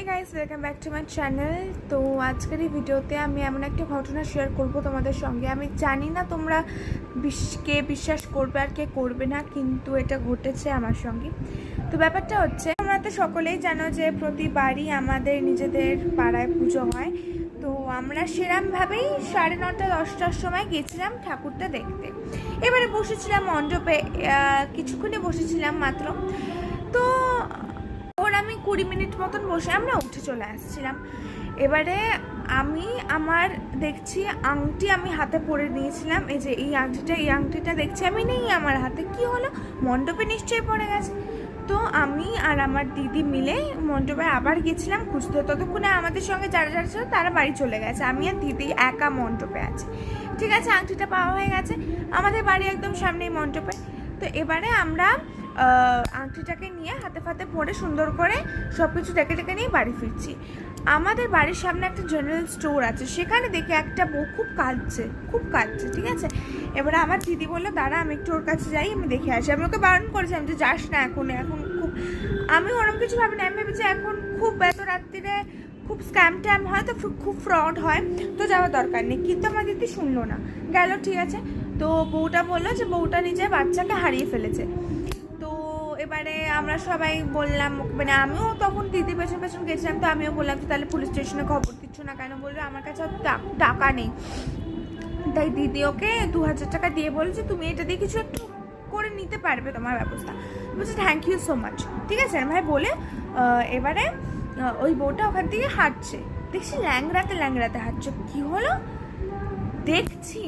Guys, welcome back to my channel. তো আজকের এই ভিডিওতে আমি এমন একটা ঘটনা শেয়ার করব তোমাদের সঙ্গে। আমি জানি না তোমরা কে বিশ্বাস করবে আর কে করবে না, কিন্তু এটা ঘটেছে আমার সঙ্গে। তো ব্যাপারটা হচ্ছে, তোমরা তো সকলেই জানো যে প্রতিবারই আমাদের নিজেদের পাড়ায় পুজো হয়। তো আমরা সেরমভাবেই 9:30 10টার সময় গেছিলাম ঠাকুরটা দেখতে। এবারে বসেছিলাম মণ্ডপে, কিছুক্ষণই বসেছিলাম মাত্র। তো আমি 20 মিনিট মতন বসে আমরা উঠে চলে আসছিলাম। এবারে আমি দেখছি আংটি আমি হাতে পরে নিয়েছিলাম, এই যে এই আংটিটা দেখছি আমি নেই আমার হাতে। কি হলো, মণ্ডপে নিশ্চয়ই পড়ে গেছে। তো আমি আর আমার দিদি মিলে মণ্ডপে আবার গেছিলাম খুঁজতে। ততক্ষণে আমাদের সঙ্গে যারা যারা ছিল তারা বাড়ি চলে গেছে, আমি আর দিদি একা মণ্ডপে আছি। ঠিক আছে, আংটিটা পাওয়া হয়ে গেছে, আমাদের বাড়ি একদম সামনেই মণ্ডপে। তো এবারে আমরা আংটিটাকে নিয়ে হাতে ফাতে পরে সুন্দর করে সব কিছু দেখে নিয়ে বাড়ি ফিরছি। আমাদের বাড়ির সামনে একটা জেনারেল স্টোর আছে, সেখানে দেখে একটা বউ খুব কাঁদছে। ঠিক আছে, এবারে আমার দিদি বললো দাঁড়া আমি একটু ওর কাছে যাই, আমি দেখে আসি। আমি ওকে বারণ করেছিলাম যে যাস না এখন খুব, আমি ওরকম কিছু ভাবি না। আমি ভেবেছি এখন খুব এত রাত্রিরে খুব স্ক্যাম ট্যাম হয়, তো খুব ফ্রড হয়, তো যাওয়ার দরকার নেই। কিন্তু আমার দিদি শুনলো না, গেল। ঠিক আছে, তো বউটা বললো যে বউটা নিজের বাচ্চাকে হারিয়ে ফেলেছে। এবারে আমরা সবাই বললাম, মানে আমিও তখন দিদি পেছন পেছন গেছিলাম, তো আমিও বললাম যে তাহলে পুলিশ স্টেশনে খবর দিচ্ছ না কেন? বললো আমার কাছে টাকা নেই। তাই দিদি ওকে 2000 টাকা দিয়ে বলছে তুমি এটা দিয়ে কিছু একটু করে নিতে পারবে, তোমার ব্যবস্থা। বলছি থ্যাংক ইউ সো মাচ। ঠিক আছে ভাই বলে এবারে ওই বউটা ওখান থেকে হাঁটছে, দেখছি ল্যাংড়াতে হাঁটছে। কি হলো, দেখছি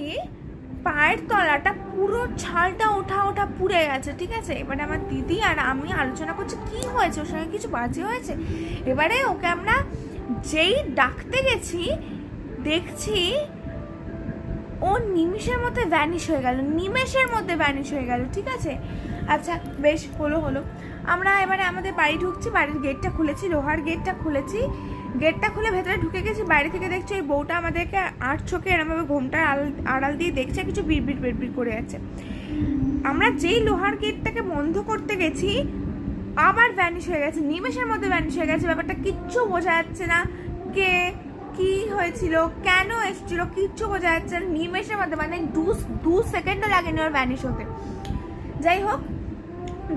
পায়ের তলাটা পুরো ছালটা ওঠা পুড়ে গেছে। ঠিক আছে, এবারে আমার দিদি আর আমি আলোচনা করছি কি হয়েছে, ওর সঙ্গে কিছু বাজে হয়েছে। এবারে ওকে আমরা যেই ডাকতে গেছি, দেখছি ও নিমেষের মধ্যে ভ্যানিশ হয়ে গেল। ঠিক আছে, আচ্ছা বেশ হলো। আমরা এবারে আমাদের বাড়ি ঢুকছি, বাড়ির গেটটা খুলেছি, লোহার গেটটা খুলে ভেতরে ঢুকে গেছি। বাইরে থেকে দেখছি ওই বউটা আমাদেরকে আট চোখে এরমভাবে ঘোমটার আড়াল দিয়ে দেখছে, কিছু বিড়বিড় করে আছে। আমরা যেই লোহার গেটটাকে বন্ধ করতে গেছি আবার ভ্যানিশ হয়ে গেছে, নিমেষের মধ্যে ভ্যানিশ হয়ে গেছে। ব্যাপারটা কিচ্ছু বোঝা যাচ্ছে না, কি হয়েছিল, কেন এসেছিল, কিচ্ছু বোঝা যাচ্ছে না। নিমেষের মধ্যে, মানে 2 সেকেন্ডও লাগেনি ওর ভ্যানিশ হতে। যাই হোক,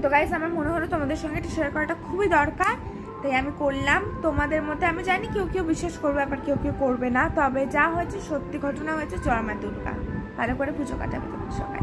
তো গাইস আমার মনে হলো তোমাদের সঙ্গে এটা শেয়ার করাটা খুবই দরকার, তাই আমি করলাম। তোমাদের মধ্যে আমি জানি কেউ বিশ্বাস করবে, আবার কেউ করবে না, তবে যা হয়েছে সত্যি ঘটনা হয়েছে। জয় মা দুর্গা, ভালো করে পুজো কাটাবে তোমার সবাই।